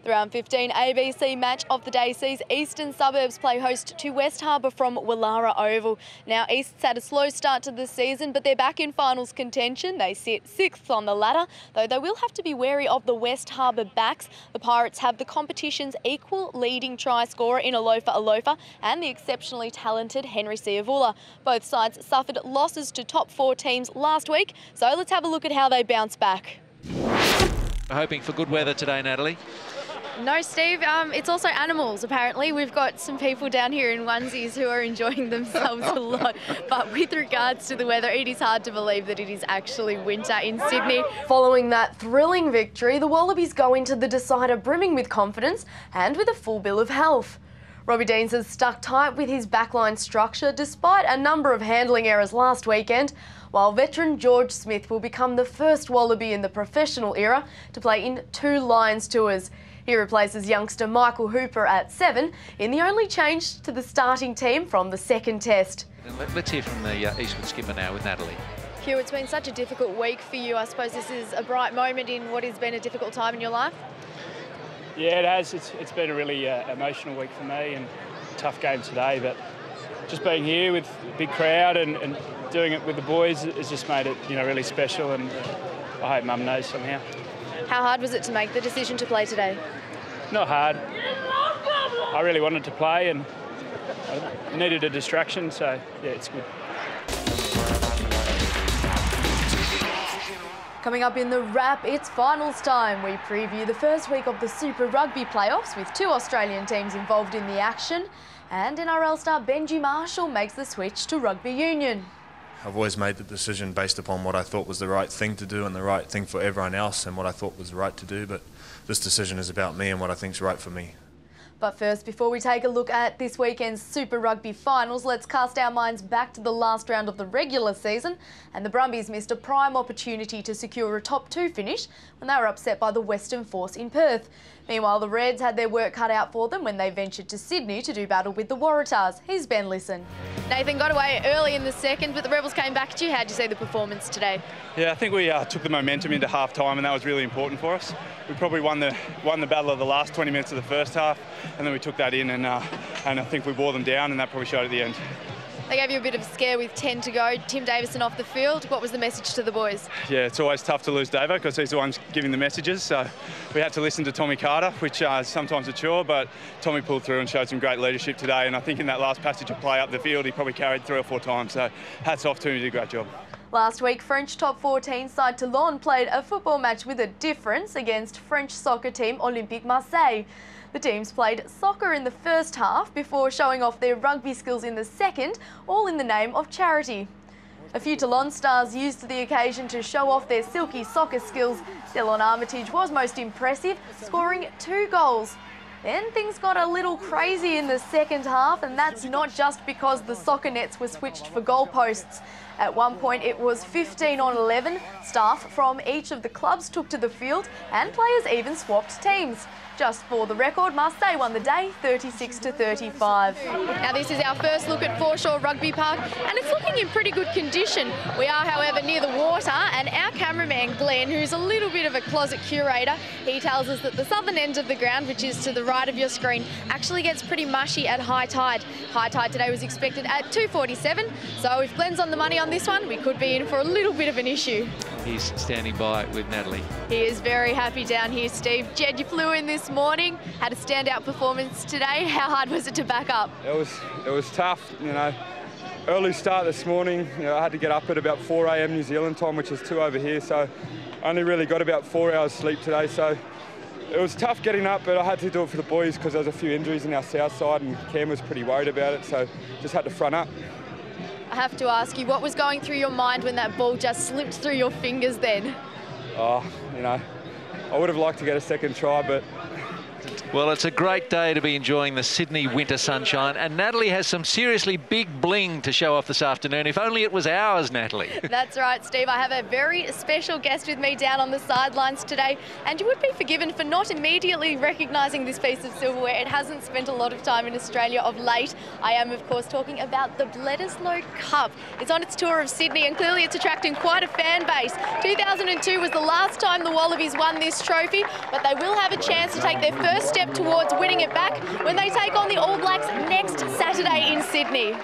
The round 15 ABC match of the day sees Eastern Suburbs play host to West Harbour from Willara Oval. Now, East's had a slow start to the season, but they're back in finals contention. They sit 6th on the ladder, though they will have to be wary of the West Harbour backs. The Pirates have the competition's equal leading try scorer in Alofa and the exceptionally talented Henry Siavula. Both sides suffered losses to top 4 teams last week, so let's have a look at how they bounce back. Hoping for good weather today, Natalie. No, Steve, it's also animals, apparently. We've got some people down here in onesies who are enjoying themselves a lot. But with regards to the weather, it is hard to believe that it is actually winter in Sydney. Following that thrilling victory, the Wallabies go into the decider brimming with confidence and with a full bill of health. Robbie Deans has stuck tight with his backline structure despite a number of handling errors last weekend, while veteran George Smith will become the first Wallaby in the professional era to play in 2 Lions tours. He replaces youngster Michael Hooper at 7 in the only change to the starting team from the second test. Let's hear from the Eastwood skipper now with Natalie. Hugh, it's been such a difficult week for you. I suppose this is a bright moment in what has been a difficult time in your life. Yeah, it has. It's been a really emotional week for me and a tough game today, but just being here with a big crowd and doing it with the boys has just made it, really special, and I hope Mum knows somehow. How hard was it to make the decision to play today? Not hard. I really wanted to play and I needed a distraction, so yeah, it's good. Coming up in the wrap, it's finals time. We preview the first week of the Super Rugby playoffs with 2 Australian teams involved in the action. And NRL star Benji Marshall makes the switch to rugby union. I've always made the decision based upon what I thought was the right thing to do and the right thing for everyone else and what I thought was right to do, but this decision is about me and what I think is right for me. But first, before we take a look at this weekend's Super Rugby finals, let's cast our minds back to the last round of the regular season, and the Brumbies missed a prime opportunity to secure a top 2 finish when they were upset by the Western Force in Perth. Meanwhile, the Reds had their work cut out for them when they ventured to Sydney to do battle with the Waratahs. Here's Ben Lisson. Nathan got away early in the second, but the Rebels came back at you. How'd you see the performance today? Yeah, I think we took the momentum into half time, and that was really important for us. We probably won the battle of the last 20 minutes of the first half, and then we took that in, and I think we wore them down, and that probably showed at the end. They gave you a bit of a scare with 10 to go. Tim Davison off the field. What was the message to the boys? Yeah, it's always tough to lose Davo because he's the one giving the messages. So we had to listen to Tommy Carter, which is sometimes a chore, but Tommy pulled through and showed some great leadership today. And I think in that last passage of play up the field, he probably carried 3 or 4 times. So hats off to him, he did a great job. Last week, French top 14 side Toulon played a football match with a difference against French soccer team Olympique Marseille. The teams played soccer in the first half before showing off their rugby skills in the second, all in the name of charity. A few Toulon stars used the occasion to show off their silky soccer skills. Dylan Armitage was most impressive, scoring 2 goals. Then things got a little crazy in the second half, and that's not just because the soccer nets were switched for goalposts. At one point it was 15 on 11. Staff from each of the clubs took to the field and players even swapped teams. Just for the record, Marseille won the day 36-35. Now this is our first look at Foreshore Rugby Park, and it's looking in pretty good condition. We are, however, near the water, and our cameraman Glenn, who's a little bit of a closet curator, he tells us that the southern end of the ground, which is to the right of your screen, actually gets pretty mushy at high tide. High tide today was expected at 2:47, so if Glenn's on the money on this one, we could be in for a little bit of an issue. He's standing by with Natalie. He is very happy down here, Steve. Jed, you flew in this morning, had a standout performance today. How hard was it to back up? It was tough, Early start this morning. I had to get up at about 4 a.m. New Zealand time, which is 2 over here, so I only really got about 4 hours sleep today, so it was tough getting up, but I had to do it for the boys because there was a few injuries in our south side and Cam was pretty worried about it, so just had to front up. I have to ask you, what was going through your mind when that ball just slipped through your fingers then? Oh, I would have liked to get a second try, but Well, it's a great day to be enjoying the Sydney winter sunshine, and Natalie has some seriously big bling to show off this afternoon. If only it was ours, Natalie. That's right, Steve. I have a very special guest with me down on the sidelines today, and you would be forgiven for not immediately recognising this piece of silverware. It hasn't spent a lot of time in Australia of late. I am, of course, talking about the Bledisloe Cup. It's on its tour of Sydney, and clearly it's attracting quite a fan base. 2002 was the last time the Wallabies won this trophy, but they will have a chance to take their first step towards winning it back when they take on the All Blacks next Saturday in Sydney.